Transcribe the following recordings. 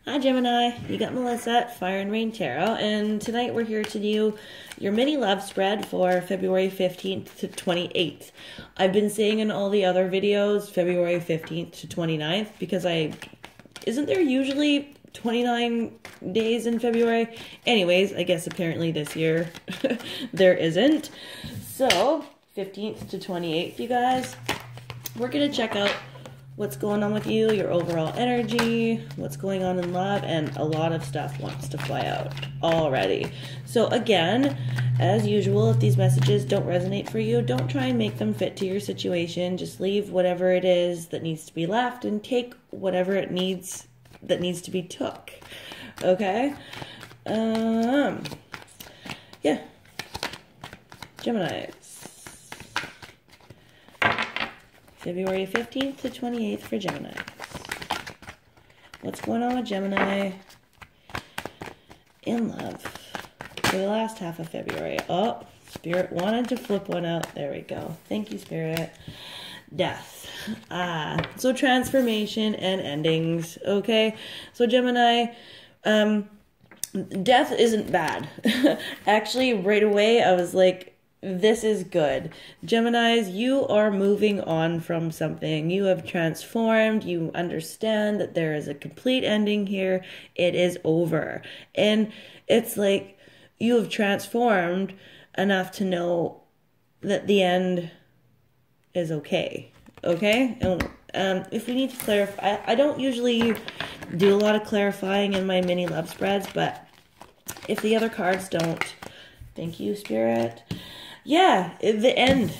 Hi Gemini, you got Melissa at Fire and Rain Tarot, and tonight we're here to do your mini love spread for February 15th to 28th. I've been saying in all the other videos February 15th to 29th because isn't there usually 29 days in February? Anyways, I guess apparently this year there isn't. So, 15th to 28th, you guys, we're going to check out what's going on with you, your overall energy, what's going on in love, and a lot of stuff wants to fly out already. So again, as usual, if these messages don't resonate for you, don't try and make them fit to your situation. Just leave whatever it is that needs to be left and take whatever it needs that needs to be took. Okay? Yeah. Gemini. February 15th to 28th for Gemini. What's going on with Gemini in love for the last half of February? Oh, Spirit wanted to flip one out. There we go. Thank you, Spirit. Death. So transformation and endings. Okay. So Gemini, death isn't bad. Actually, right away, I was like, this is good. Geminis, you are moving on from something. You have transformed. You understand that there is a complete ending here. It is over. And it's like you have transformed enough to know that the end is okay. Okay? And if we need to clarify, I don't usually do a lot of clarifying in my mini love spreads, but if the other cards don't, thank you, Spirit. Yeah, the end.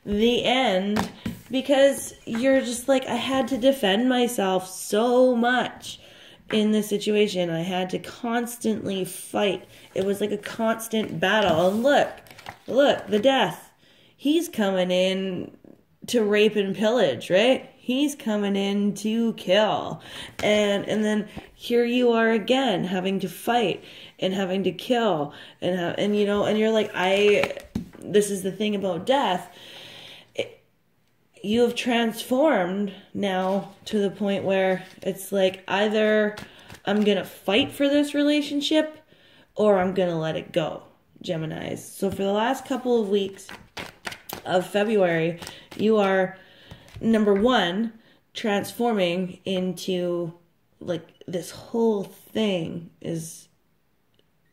The end. Because you're just like, I had to defend myself so much in this situation. I had to constantly fight. It was like a constant battle. And look, the death. He's coming in to rape and pillage, right? He's coming in to kill. And then here you are again, having to fight and having to kill. And you know, and you're like, this is the thing about death. You have transformed now to the point where it's like, either I'm going to fight for this relationship or I'm going to let it go, Geminis. So for the last couple of weeks of February, you are, number one, transforming into, like, this whole thing is,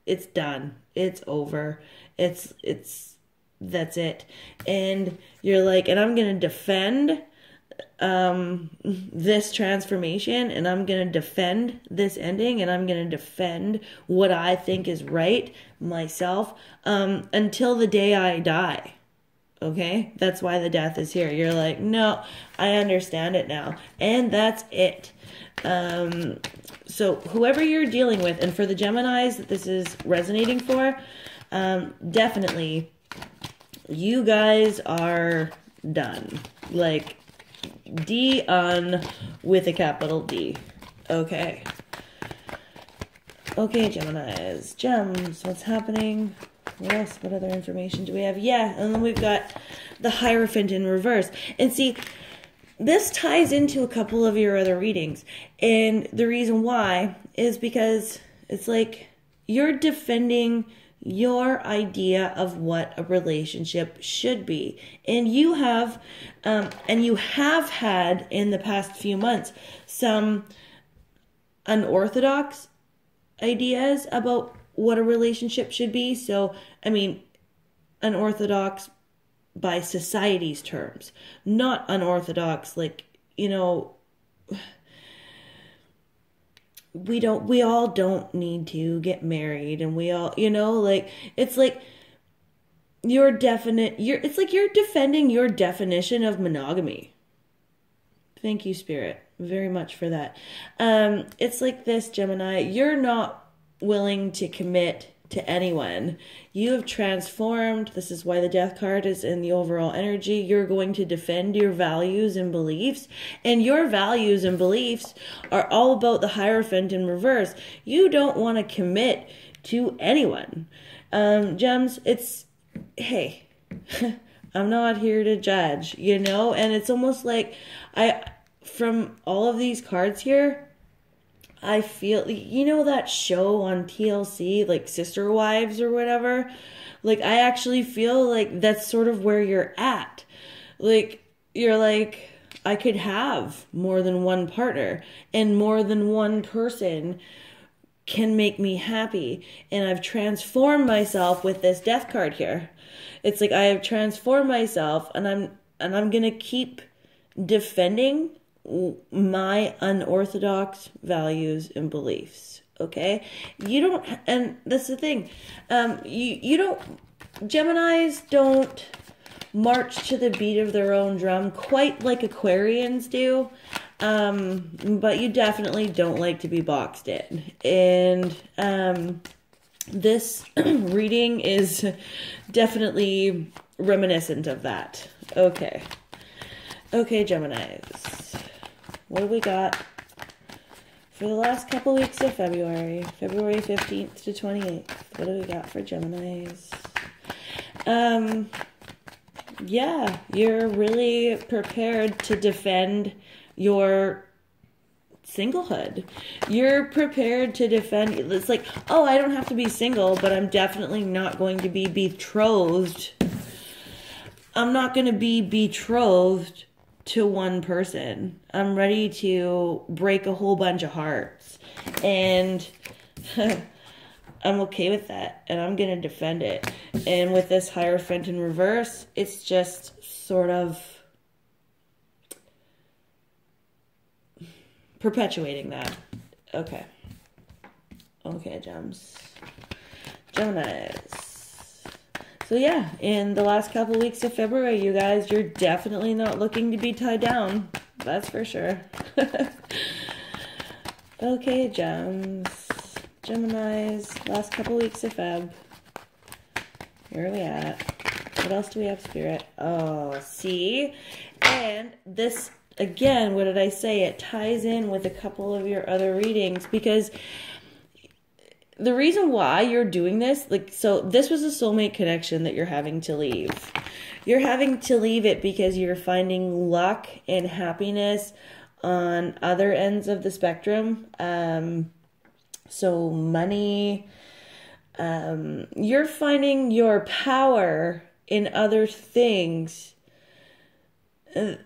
it's done. It's over. That's it. And you're like, and I'm going to defend this transformation, and I'm going to defend this ending, and I'm going to defend what I think is right myself until the day I die. Okay? That's why the death is here. You're like, no, I understand it now. And that's it. So whoever you're dealing with, and for the Geminis that this is resonating for, definitely you guys are done. Like, done with a capital D. Okay. Okay, Geminis. Gems, what's happening? What else? What other information do we have? Yeah, and then we've got the Hierophant in reverse. And see, this ties into a couple of your other readings. And the reason why is because it's like you're defending your idea of what a relationship should be. And you have had in the past few months some unorthodox ideas about what a relationship should be. So, I mean, unorthodox by society's terms, not unorthodox, like, you know, we all don't need to get married, and we all, you know, like, it's like it's like you're defending your definition of monogamy. Thank you, Spirit, very much for that. It's like this, Gemini, you're not willing to commit to anyone. You have transformed. This is why the death card is in the overall energy. You're going to defend your values and beliefs, and your values and beliefs are all about the Hierophant in reverse. You don't want to commit to anyone. Gems, it's, hey, I'm not here to judge, you know? And it's almost like from all of these cards here, I feel, you know, that show on TLC, like Sister Wives or whatever? Like, I actually feel like that's sort of where you're at. Like, you're like, I could have more than one partner, and more than one person can make me happy. And I've transformed myself with this death card here. It's like I have transformed myself, and I'm gonna keep defending my unorthodox values and beliefs. Okay, you don't, and that's the thing. You don't. Geminis don't march to the beat of their own drum quite like Aquarians do. But you definitely don't like to be boxed in. And this reading is definitely reminiscent of that. Okay. Okay, Geminis. What do we got for the last couple weeks of February? February 15th to 28th. What do we got for Geminis? Yeah, you're really prepared to defend your singlehood. You're prepared to defend. It's like, oh, I don't have to be single, but I'm definitely not going to be betrothed. I'm not going to be betrothed to one person. I'm ready to break a whole bunch of hearts. And I'm okay with that. And I'm going to defend it. And with this Hierophant in reverse, it's just sort of perpetuating that. Okay. Okay, Gems. Geminis. So yeah, in the last couple weeks of February, you guys, you're definitely not looking to be tied down. That's for sure. Okay, Gems. Geminis, last couple weeks of Feb. Where are we at? What else do we have, Spirit? Oh, see? And this, again, what did I say? It ties in with a couple of your other readings, because the reason why you're doing this, like, so this was a soulmate connection that you're having to leave. You're having to leave it because you're finding luck and happiness on other ends of the spectrum. So money, you're finding your power in other things than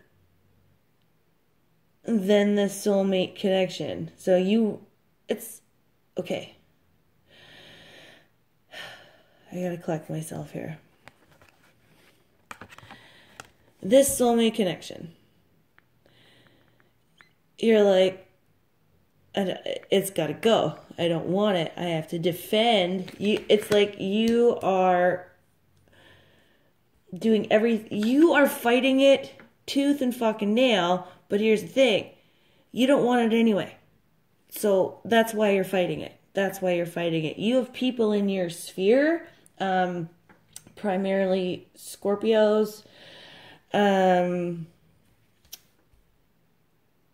the soulmate connection. So it's, okay. I gotta collect myself here. This soulmate connection, you're like, it's gotta go. I don't want it. I have to defend you. It's like you are doing you are fighting it tooth and fucking nail, but here's the thing. You don't want it anyway. So that's why you're fighting it. That's why you're fighting it. You have people in your sphere, primarily Scorpios,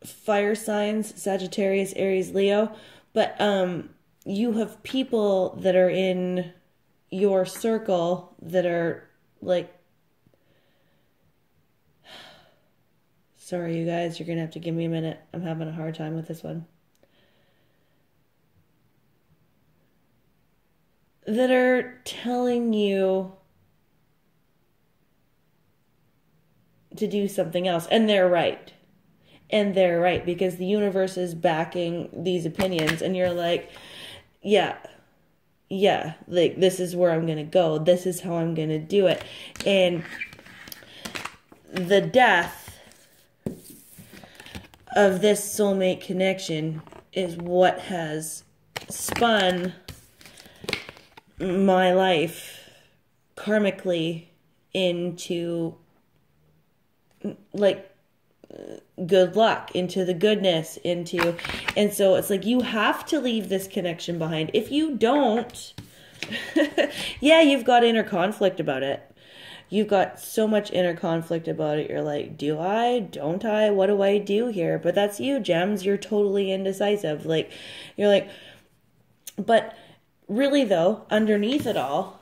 fire signs, Sagittarius, Aries, Leo, but you have people that are in your circle that are like, sorry you guys, you're gonna have to give me a minute. I'm having a hard time with this one. That are telling you to do something else, and they're right. And they're right, because the universe is backing these opinions, and you're like, yeah, like, this is where I'm going to go. This is how I'm going to do it. And the death of this soulmate connection is what has spun my life karmically into, like, good luck, into the goodness, and so it's like you have to leave this connection behind. If you don't, yeah, you've got inner conflict about it. You've got so much inner conflict about it. You're like, do I? Don't I? What do I do here? But that's you, Gems. You're totally indecisive. Like, you're like, but really though, underneath it all,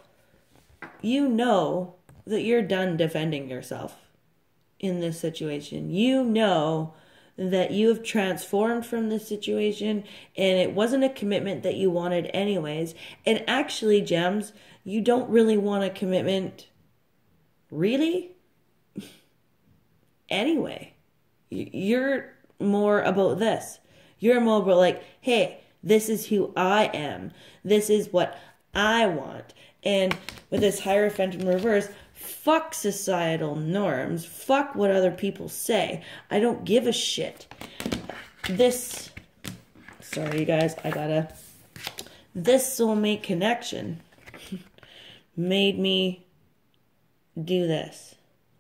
you know that you're done defending yourself in this situation. You know that you have transformed from this situation and it wasn't a commitment that you wanted anyways. And actually, Gems, you don't really want a commitment really anyway. You're more about this. You're more about like, hey, this is who I am. This is what I want. And with this Hierophant in reverse, fuck societal norms. Fuck what other people say. I don't give a shit. Sorry you guys, this soulmate connection made me do this.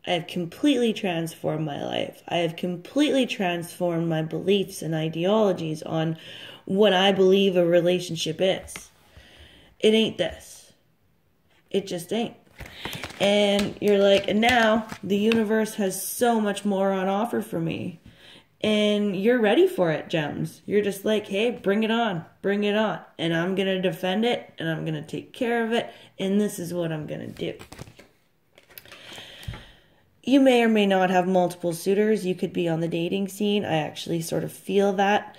I have completely transformed my life. I have completely transformed my beliefs and ideologies on what I believe a relationship is. It ain't this. It just ain't. And you're like, and now the universe has so much more on offer for me. And you're ready for it, Gems. You're just like, hey, bring it on. Bring it on. And I'm going to defend it. And I'm going to take care of it. And this is what I'm going to do. You may or may not have multiple suitors. You could be on the dating scene. I actually sort of feel that.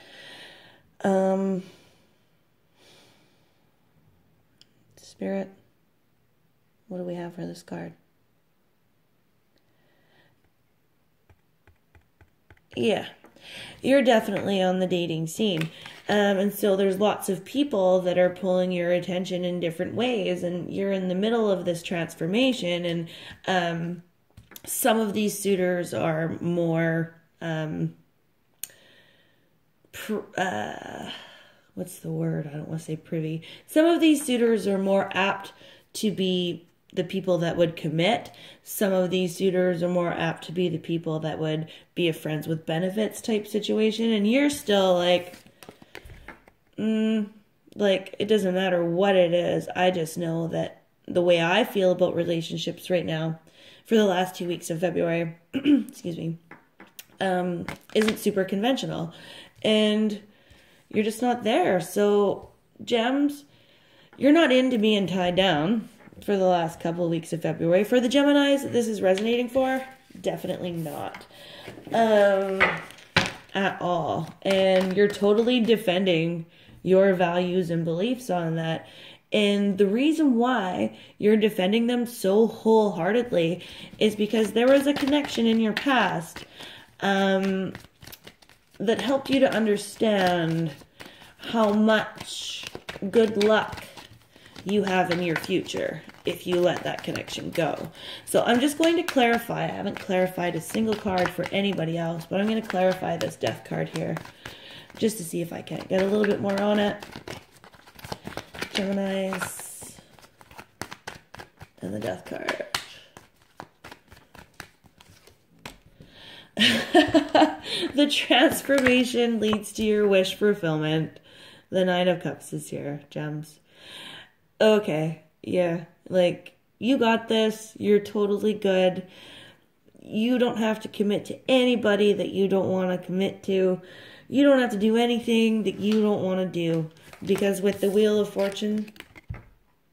Spirit, what do we have for this card? Yeah, you're definitely on the dating scene. And so there's lots of people that are pulling your attention in different ways. And you're in the middle of this transformation. And some of these suitors are more, what's the word? I don't want to say privy. Some of these suitors are more apt to be the people that would commit. Some of these suitors are more apt to be the people that would be a friends with benefits type situation. And you're still like, it doesn't matter what it is. I just know that the way I feel about relationships right now, for the last 2 weeks of February, excuse me, isn't super conventional. And you're just not there. So, Gems, you're not into being tied down for the last couple of weeks of February. For the Geminis that this is resonating for, definitely not. At all. And you're totally defending your values and beliefs on that. And the reason why you're defending them so wholeheartedly is because there was a connection in your past that helped you to understand how much good luck you have in your future if you let that connection go. So I'm just going to clarify. I haven't clarified a single card for anybody else, but I'm going to clarify this death card here just to see if I can get a little bit more on it. Geminis and the death card. The transformation leads to your wish fulfillment. The Nine of Cups is here, Gems. Okay, yeah, like, you got this. You're totally good. You don't have to commit to anybody that you don't want to commit to. You don't have to do anything that you don't want to do. Because with the Wheel of Fortune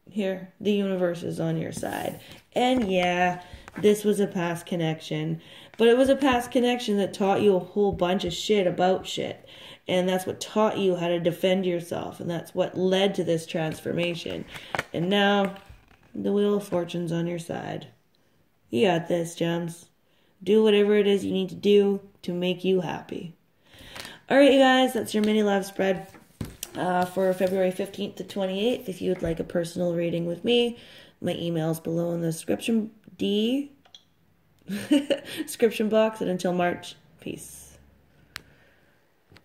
here, the universe is on your side. And yeah, this was a past connection. But it was a past connection that taught you a whole bunch of shit about shit. And that's what taught you how to defend yourself. And that's what led to this transformation. And now, the Wheel of Fortune's on your side. You got this, Gems. Do whatever it is you need to do to make you happy. Alright, you guys, that's your mini love spread for February 15th to 28th. If you would like a personal reading with me, my email's below in the description box. And until March, peace.